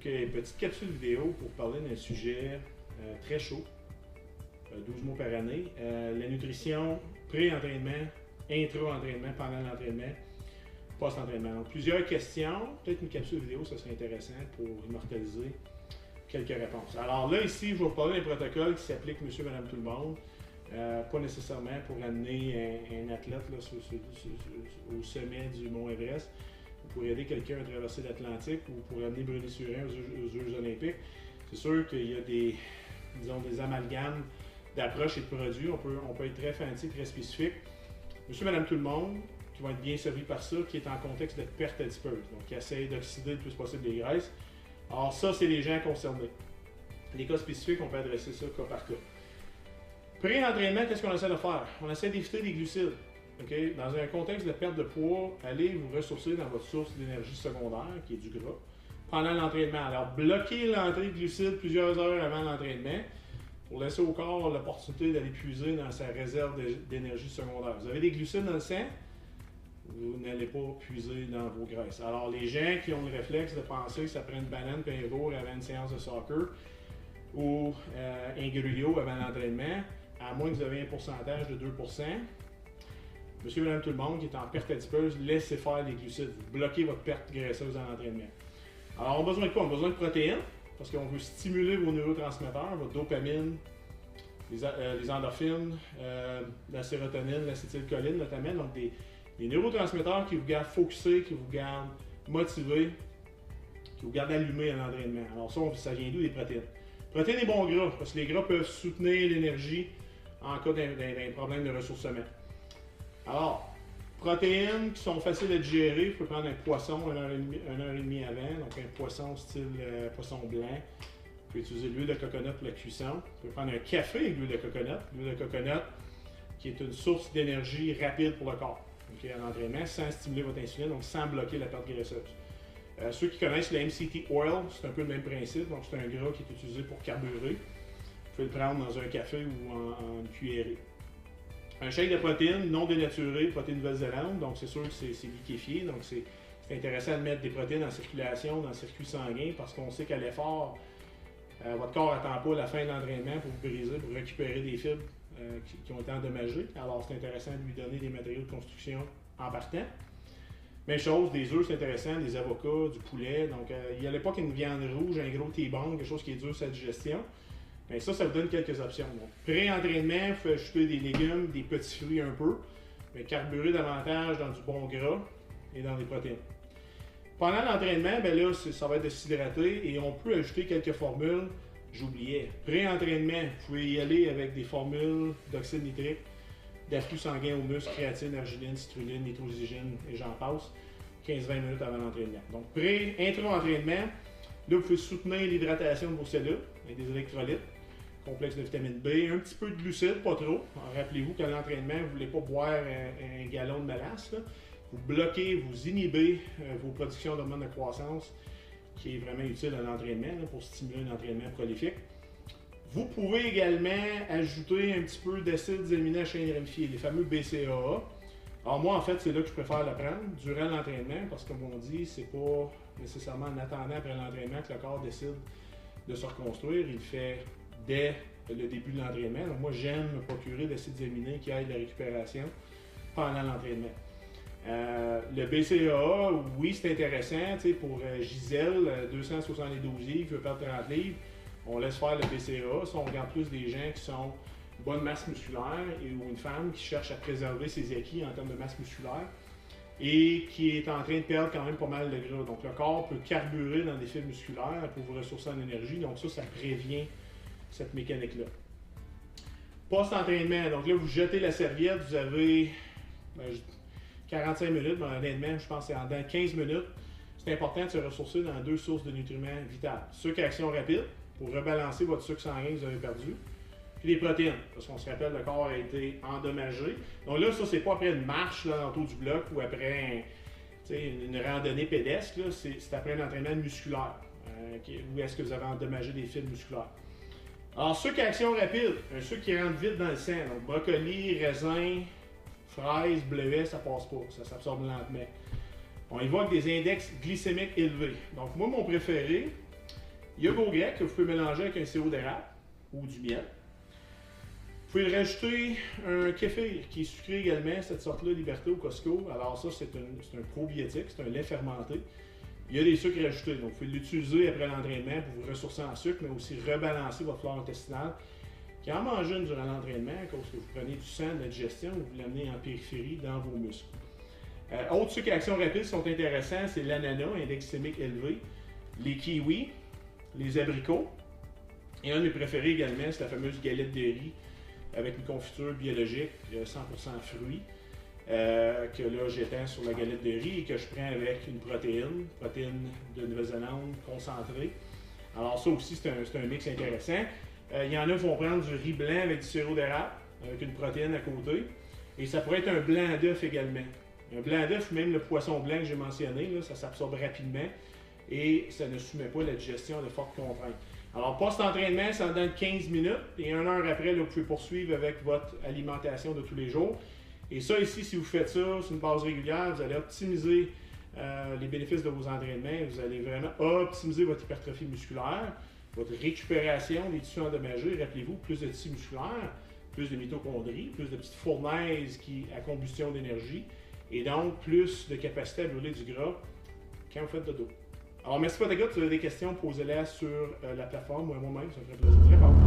Donc, petite capsule vidéo pour parler d'un sujet très chaud, 12 mois par année. La nutrition pré-entraînement, intra-entraînement, pendant l'entraînement, post-entraînement. Donc, plusieurs questions. Peut-être une capsule vidéo, ça serait intéressant pour immortaliser quelques réponses. Alors là, ici, je vais vous parler d'un protocole qui s'applique monsieur, madame, tout le monde. Pas nécessairement pour amener un athlète là, au sommet du mont Everest, ou pour aider quelqu'un à traverser l'Atlantique, ou pour amener Bruni Surin aux Jeux olympiques. C'est sûr qu'il y a des amalgames d'approches et de produits. On peut être très fancy, très spécifique. Monsieur, madame, tout le monde, qui vont être bien servis par ça, qui est en contexte de perte adipeuse, donc qui essaie d'oxyder le plus possible les graisses. Alors ça, c'est les gens concernés. Les cas spécifiques, on peut adresser ça cas par cas. Pré-entraînement, qu'est-ce qu'on essaie de faire? On essaie d'éviter les glucides. Okay? Dans un contexte de perte de poids, allez vous ressourcer dans votre source d'énergie secondaire, qui est du gras, pendant l'entraînement. Alors, bloquez l'entrée de glucides plusieurs heures avant l'entraînement pour laisser au corps l'opportunité d'aller puiser dans sa réserve d'énergie secondaire. Vous avez des glucides dans le sang, vous n'allez pas puiser dans vos graisses. Alors, les gens qui ont le réflexe de penser que ça prend une banane et un jour avant une séance de soccer ou un gruyot avant l'entraînement, à moins que vous ayez un pourcentage de 2%, monsieur, madame, tout le monde qui est en perte adipeuse, laissez faire les glucides. Vous bloquez votre perte graisseuse dans l'entraînement. Alors, on a besoin de quoi? On a besoin de protéines, parce qu'on veut stimuler vos neurotransmetteurs, votre dopamine, les endorphines, la sérotonine, l'acétylcholine notamment, donc des neurotransmetteurs qui vous gardent focusés, qui vous gardent motivés, qui vous gardent allumés à l'entraînement. Alors ça vient d'où? Des protéines. Protéines et bons gras, parce que les gras peuvent soutenir l'énergie en cas d'un problème de ressourcement. Alors, protéines qui sont faciles à digérer, vous pouvez prendre un poisson 1h30 avant, donc un poisson style poisson blanc. Vous pouvez utiliser l'huile de coconut pour la cuisson. Vous pouvez prendre un café avec l'huile de coconut. L'huile de coconut qui est une source d'énergie rapide pour le corps. Okay, à l'entraînement, sans stimuler votre insuline, donc sans bloquer la perte graisseuse. Ceux qui connaissent le MCT Oil, c'est un peu le même principe, donc c'est un gras qui est utilisé pour carburer. Vous pouvez le prendre dans un café ou en cuillerée. Un shake de protéines non dénaturées, protéines Nouvelle-Zélande, donc c'est sûr que c'est liquéfié, donc c'est intéressant de mettre des protéines en circulation dans le circuit sanguin parce qu'on sait qu'à l'effort, votre corps n'attend pas la fin de l'entraînement pour vous briser, pour récupérer des fibres qui ont été endommagées. Alors c'est intéressant de lui donner des matériaux de construction en partant. Même chose, des œufs, c'est intéressant, des avocats, du poulet. Donc, il y a à l'époque une viande rouge, un gros T-bone, quelque chose qui est dur sa digestion. Mais ça vous donne quelques options. Pré-entraînement, vous pouvez ajouter des légumes, des petits fruits un peu, mais carburer davantage dans du bon gras et dans des protéines. Pendant l'entraînement, ben là, ça va être de s'hydrater et on peut ajouter quelques formules. J'oubliais. Pré-entraînement, vous pouvez y aller avec des formules d'oxyde nitrique, d'afflux sanguin aux muscles, créatine, arginine, citrulline, nitroglycine et j'en passe, 15-20 minutes avant l'entraînement. Donc, intra-entraînement, là, vous pouvez soutenir l'hydratation de vos cellules avec des électrolytes, complexe de vitamine B, un petit peu de glucides, pas trop. Rappelez-vous qu'à l'entraînement, vous ne voulez pas boire un gallon de mélasse. Là. Vous bloquez, vous inhibez vos productions d'hormones de croissance, qui est vraiment utile à l'entraînement pour stimuler un entraînement prolifique. Vous pouvez également ajouter un petit peu d'acides aminés à chaîne ramifiée, les fameux BCAA. Alors moi, en fait, c'est là que je préfère le prendre durant l'entraînement parce que, comme on dit, c'est pas nécessairement en attendant après l'entraînement que le corps décide de se reconstruire. Il le fait dès le début de l'entraînement. Donc moi, j'aime me procurer d'acides aminés qui aident la récupération pendant l'entraînement. Le BCAA, oui, c'est intéressant. Pour Gisèle, 272 livres, qui veut perdre 30 livres, on laisse faire le BCAA. Ça, on regarde plus des gens qui sont bonne masse musculaire ou une femme qui cherche à préserver ses acquis en termes de masse musculaire et qui est en train de perdre quand même pas mal de gras. Donc, le corps peut carburer dans des fibres musculaires pour vous ressourcer en énergie. Donc, ça prévient cette mécanique-là. Post-entraînement, donc là, vous jetez la serviette, vous avez 45 minutes, mais honnêtement, je pense que c'est dans 15 minutes. C'est important de se ressourcer dans 2 sources de nutriments vitales. Sucre à action rapide, pour rebalancer votre sucre sanguin que vous avez perdu, puis les protéines, parce qu'on se rappelle, le corps a été endommagé. Donc là, ça, c'est pas après une marche là, en haut du bloc ou après une randonnée pédestre, c'est après un entraînement musculaire, où est-ce que vous avez endommagé des fibres musculaires. Alors, sucre à action rapide, un sucre qui rentre vite dans le sang, donc brocoli, raisin, fraises, bleuets, ça passe pas, ça s'absorbe lentement. On y va avec des index glycémiques élevés. Donc moi, mon préféré, yogourt grec que vous pouvez mélanger avec un sirop d'érable ou du miel. Vous pouvez rajouter un kéfir qui est sucré également, cette sorte-là, Liberté au Costco. Alors ça, c'est un probiotique, c'est un lait fermenté. Il y a des sucres rajoutés, donc vous pouvez l'utiliser après l'entraînement pour vous ressourcer en sucre, mais aussi rebalancer votre flore intestinale. Qui en mange une durant l'entraînement, à cause que vous prenez du sang, de la digestion, vous l'amenez en périphérie dans vos muscles. Autres sucres à action rapide sont intéressants, c'est l'ananas, index glycémique élevé, les kiwis, les abricots. Et un de mes préférés également, c'est la fameuse galette de riz avec une confiture biologique 100% fruits, que là j'étends sur la galette de riz et que je prends avec une protéine de Nouvelle-Zélande concentrée. Alors ça aussi c'est un mix intéressant. Il y en a qui vont prendre du riz blanc avec du sirop d'érable, avec une protéine à côté. Et ça pourrait être un blanc d'œuf également. Un blanc d'œuf, même le poisson blanc que j'ai mentionné, là, ça s'absorbe rapidement et ça ne soumet pas la digestion de fortes contraintes. Alors, post-entraînement, ça donne 15 minutes et 1 heure après, là, vous pouvez poursuivre avec votre alimentation de tous les jours. Et ça ici, si vous faites ça sur une base régulière, vous allez optimiser les bénéfices de vos entraînements. Vous allez vraiment optimiser votre hypertrophie musculaire, votre récupération des tissus endommagés. Rappelez-vous, plus de tissus musculaires, plus de mitochondries, plus de petites fournaises à combustion d'énergie et donc plus de capacité à brûler du gras quand vous faites dodo. Alors merci pour ta gueule, si vous avez des questions, posez-les sur la plateforme ou à moi-même, ça me ferait plaisir de répondre.